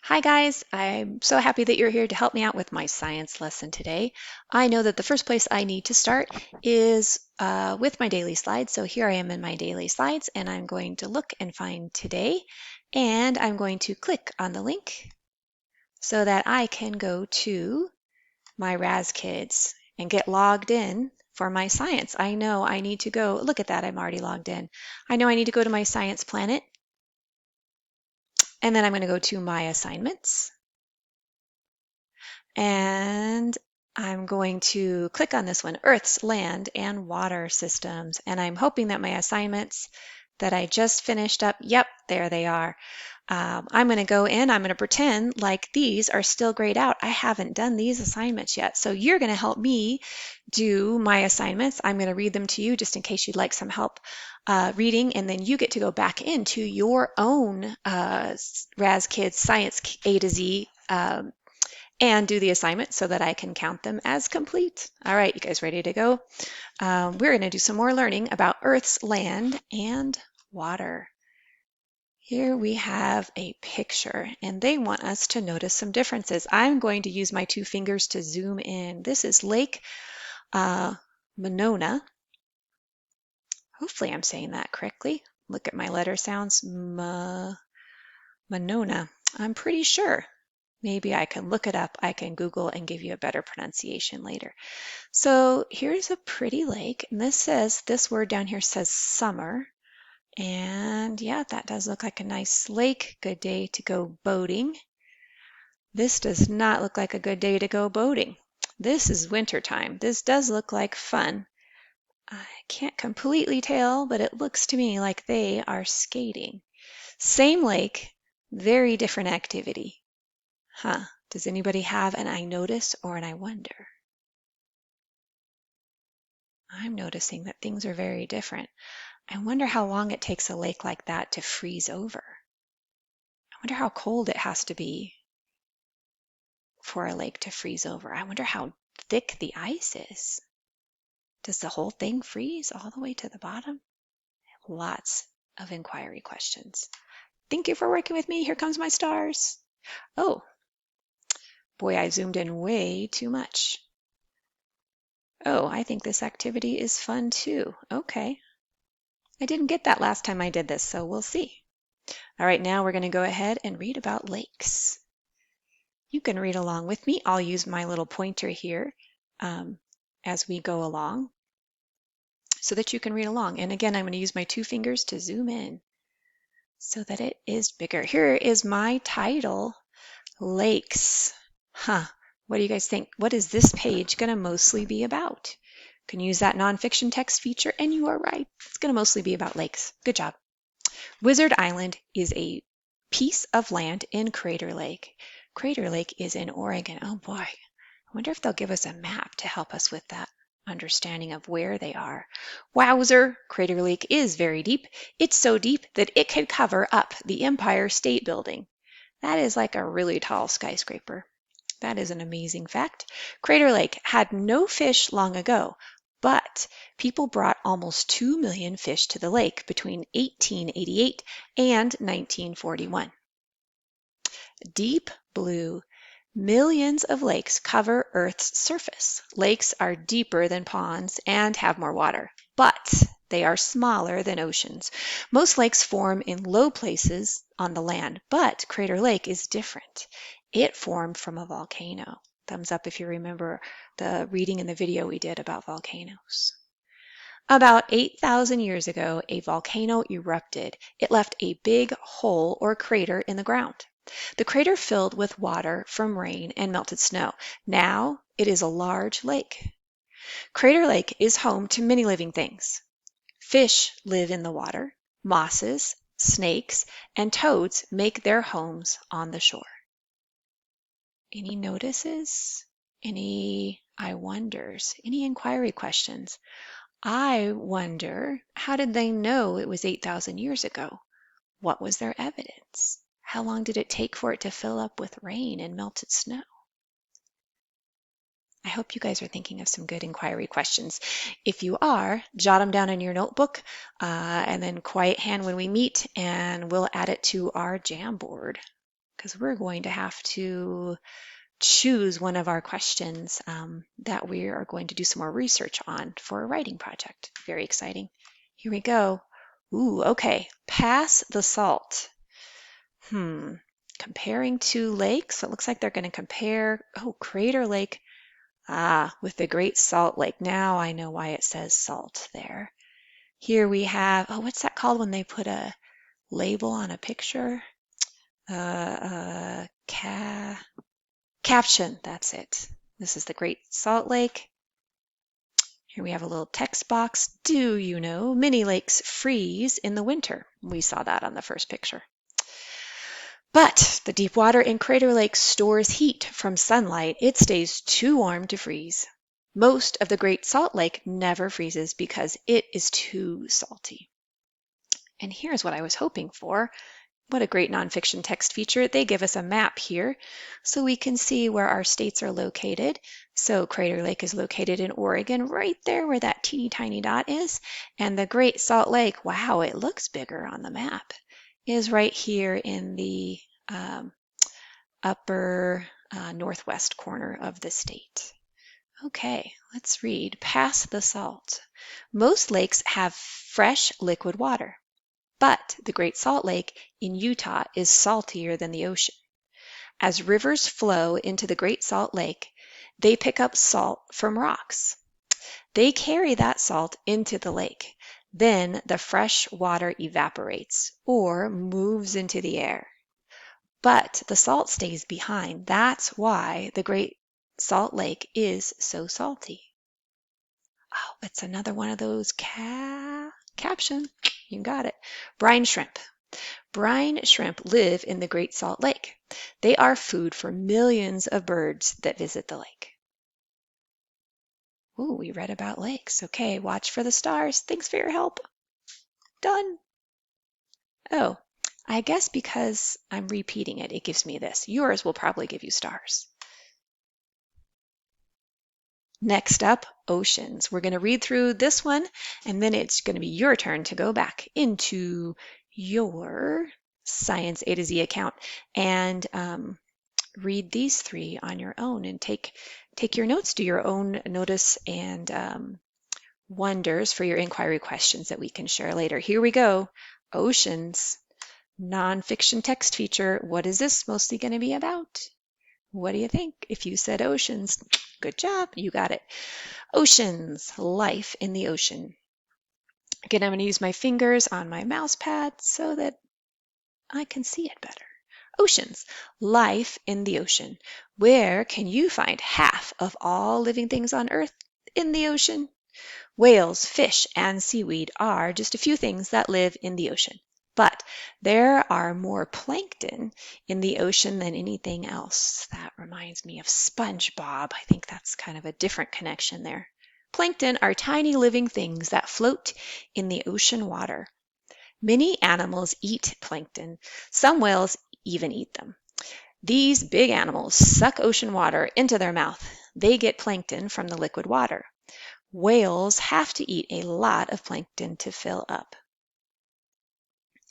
Hi guys, I'm so happy that you're here to help me out with my science lesson today. I know that the first place I need to start is with my daily slides. So here I am in my daily slides and I'm going to look and find today and I'm going to click on the link so that I can go to my RazKids and get logged in for my science. I know I need to go, look at that, I'm already logged in. I know I need to go to my Science Planet and then I'm going to go to my assignments. And I'm going to click on this one, Earth's Land and Water Systems. And I'm hoping that my assignments that I just finished up, yep, there they are. I'm going to go in, I'm going to pretend like these are still grayed out. I haven't done these assignments yet. So you're going to help me do my assignments. I'm going to read them to you just in case you'd like some help reading, and then you get to go back into your own RazKids Science A to Z and do the assignment so that I can count them as complete. All right, you guys ready to go? We're going to do some more learning about Earth's land and water. Here we have a picture and they want us to notice some differences. I'm going to use my two fingers to zoom in. This is Lake Monona. Hopefully I'm saying that correctly. Look at my letter sounds. Monona. I'm pretty sure. Maybe I can look it up, I can Google and give you a better pronunciation later. So here's a pretty lake, and this word down here says summer. And yeah, that does look like a nice lake. Good day to go boating. This does not look like a good day to go boating. This is winter time. This does look like fun. I can't completely tell, but it looks to me like they are skating. Same lake, very different activity. Huh. Does anybody have an I notice or an I wonder? I'm noticing that things are very different. I wonder how long it takes a lake like that to freeze over. I wonder how cold it has to be for a lake to freeze over. I wonder how thick the ice is. Does the whole thing freeze all the way to the bottom? Lots of inquiry questions. Thank you for working with me. Here comes my stars. Oh, boy, I zoomed in way too much. Oh, I think this activity is fun too. Okay. I didn't get that last time I did this, so we'll see. All right, now we're going to go ahead and read about lakes. You can read along with me. I'll use my little pointer here as we go along so that you can read along. And again, I'm going to use my two fingers to zoom in so that it is bigger. Here is my title, Lakes. Huh, what do you guys think? What is this page going to mostly be about? You can use that nonfiction text feature, and you are right. It's going to mostly be about lakes. Good job. Wizard Island is a piece of land in Crater Lake. Crater Lake is in Oregon. Oh boy, I wonder if they'll give us a map to help us with that understanding of where they are. Wowzer, Crater Lake is very deep. It's so deep that it could cover up the Empire State Building. That is like a really tall skyscraper. That is an amazing fact. Crater Lake had no fish long ago, but people brought almost 2 million fish to the lake between 1888 and 1941. Deep blue, millions of lakes cover Earth's surface. Lakes are deeper than ponds and have more water, but they are smaller than oceans. Most lakes form in low places on the land, but Crater Lake is different. It formed from a volcano. Thumbs up if you remember the reading in the video we did about volcanoes. About 8,000 years ago, a volcano erupted. It left a big hole or crater in the ground. The crater filled with water from rain and melted snow. Now it is a large lake. Crater Lake is home to many living things. Fish live in the water. Mosses, snakes, and toads make their homes on the shore. Any notices? Any I wonders? Any inquiry questions? I wonder, how did they know it was 8,000 years ago? What was their evidence? How long did it take for it to fill up with rain and melted snow? I hope you guys are thinking of some good inquiry questions. If you are, jot them down in your notebook and then quiet hand when we meet, and we'll add it to our Jamboard. because we're going to have to choose one of our questions that we are going to do some more research on for a writing project. Very exciting. Here we go. Ooh, okay. Pass the salt. Comparing two lakes. It looks like they're going to compare, Crater Lake, with the Great Salt Lake. Now I know why it says salt there. Here we have, what's that called when they put a label on a picture? Caption, that's it. This is the Great Salt Lake. Here we have a little text box. Do you know many lakes freeze in the winter? We saw that on the first picture. But the deep water in Crater Lake stores heat from sunlight. It stays too warm to freeze. Most of the Great Salt Lake never freezes because it is too salty. And here's what I was hoping for. What a great nonfiction text feature. They give us a map here so we can see where our states are located. So Crater Lake is located in Oregon, right there where that teeny tiny dot is. And the Great Salt Lake, wow, it looks bigger on the map, is right here in the upper northwest corner of the state. Okay, let's read. Pass the salt. Most lakes have fresh liquid water, but the Great Salt Lake in Utah is saltier than the ocean. As rivers flow into the Great Salt Lake, they pick up salt from rocks. They carry that salt into the lake. Then the fresh water evaporates or moves into the air. But the salt stays behind. That's why the Great Salt Lake is so salty. Oh, it's another one of those caption. You got it. Brine shrimp. Brine shrimp live in the Great Salt Lake. They are food for millions of birds that visit the lake. Ooh, we read about lakes. Okay, watch for the stars. Thanks for your help. Done. Oh, I guess because I'm repeating it, it gives me this. Yours will probably give you stars. Next up, oceans. We're going to read through this one, and then it's going to be your turn to go back into your Science A to Z account and read these three on your own and take your notes, do your own notice and wonders for your inquiry questions that we can share later. Here we go. Oceans. Nonfiction text feature. What is this mostly going to be about? What do you think? If you said oceans, good job, you got it. Oceans, life in the ocean. Again, I'm going to use my fingers on my mouse pad so that I can see it better. Oceans, life in the ocean. Where can you find half of all living things on Earth? In the ocean. Whales, fish, and seaweed are just a few things that live in the ocean. But there are more plankton in the ocean than anything else. That reminds me of SpongeBob. I think that's kind of a different connection there. Plankton are tiny living things that float in the ocean water. Many animals eat plankton. Some whales even eat them. These big animals suck ocean water into their mouth. They get plankton from the liquid water. Whales have to eat a lot of plankton to fill up.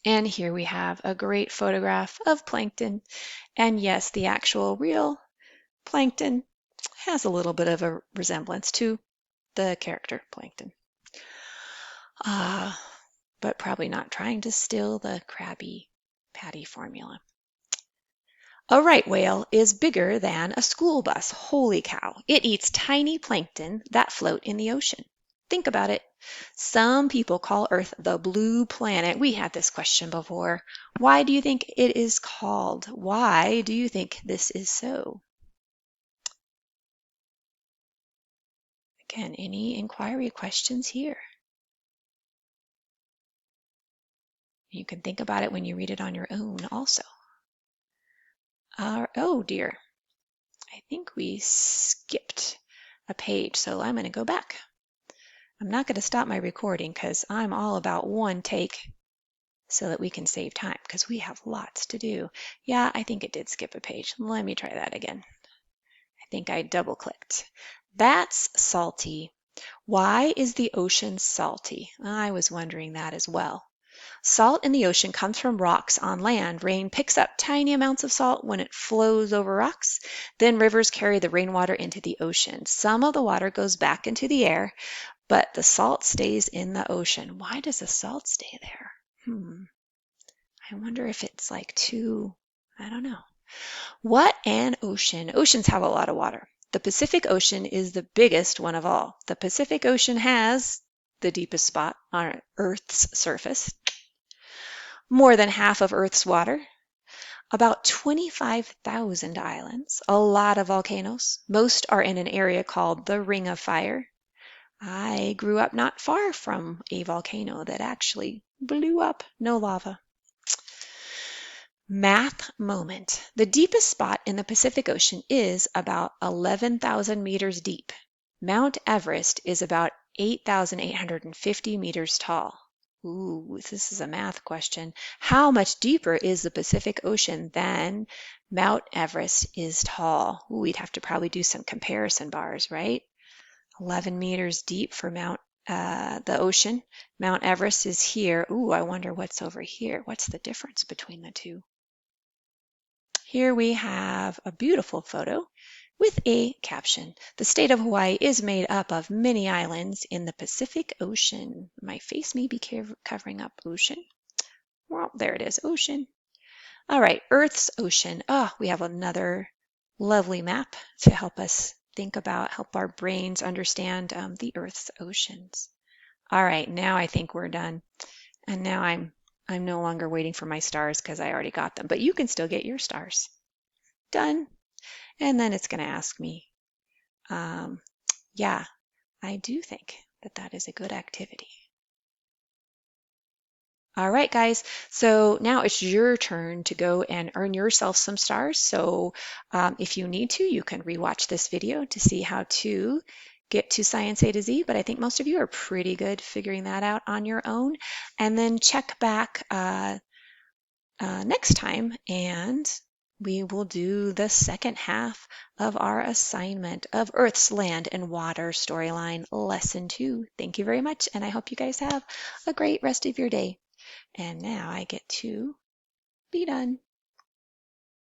And here we have a great photograph of plankton. And yes, the actual real plankton has a little bit of a resemblance to the character plankton. But probably not trying to steal the Krabby Patty formula. A right whale is bigger than a school bus. Holy cow. It eats tiny plankton that float in the ocean. Think about it. Some people call Earth the blue planet. We had this question before. Why do you think it is called? Why do you think this is so? Again, any inquiry questions here? You can think about it when you read it on your own also. Oh dear. I think we skipped a page, so I'm going to go back. I'm not going to stop my recording because I'm all about one take so that we can save time because we have lots to do. Yeah, I think it did skip a page. Let me try that again. I think I double clicked. That's salty. Why is the ocean salty? I was wondering that as well. Salt in the ocean comes from rocks on land. Rain picks up tiny amounts of salt when it flows over rocks. Then rivers carry the rainwater into the ocean. Some of the water goes back into the air, but the salt stays in the ocean. Why does the salt stay there? I wonder if it's like I don't know. What an ocean. Oceans have a lot of water. The Pacific Ocean is the biggest one of all. The Pacific Ocean has the deepest spot on Earth's surface, more than half of Earth's water, about 25,000 islands, a lot of volcanoes. Most are in an area called the Ring of Fire. I grew up not far from a volcano that actually blew up. No lava. Math moment. The deepest spot in the Pacific Ocean is about 11,000 meters deep. Mount Everest is about 8,850 meters tall. Ooh, this is a math question. How much deeper is the Pacific Ocean than Mount Everest is tall? Ooh, we'd have to probably do some comparison bars, right? 11 meters deep for the ocean. Mount Everest is here. Ooh, I wonder what's over here. What's the difference between the two? Here we have a beautiful photo with a caption. The state of Hawaii is made up of many islands in the Pacific Ocean. My face may be covering up ocean. Well, there it is, ocean. All right, Earth's ocean. Oh, we have another lovely map to help us help our brains understand the Earth's oceans. All right, now I think we're done. And now I'm no longer waiting for my stars because I already got them, but you can still get your stars. Done. And then it's going to ask me, yeah, I do think that that is a good activity. All right, guys, so now it's your turn to go and earn yourself some stars. So if you need to, you can rewatch this video to see how to get to Science A to Z, but I think most of you are pretty good figuring that out on your own. And then check back next time and we will do the second half of our assignment of Earth's Land and Water Storyline Lesson 2. Thank you very much, and I hope you guys have a great rest of your day. And now I get to be done.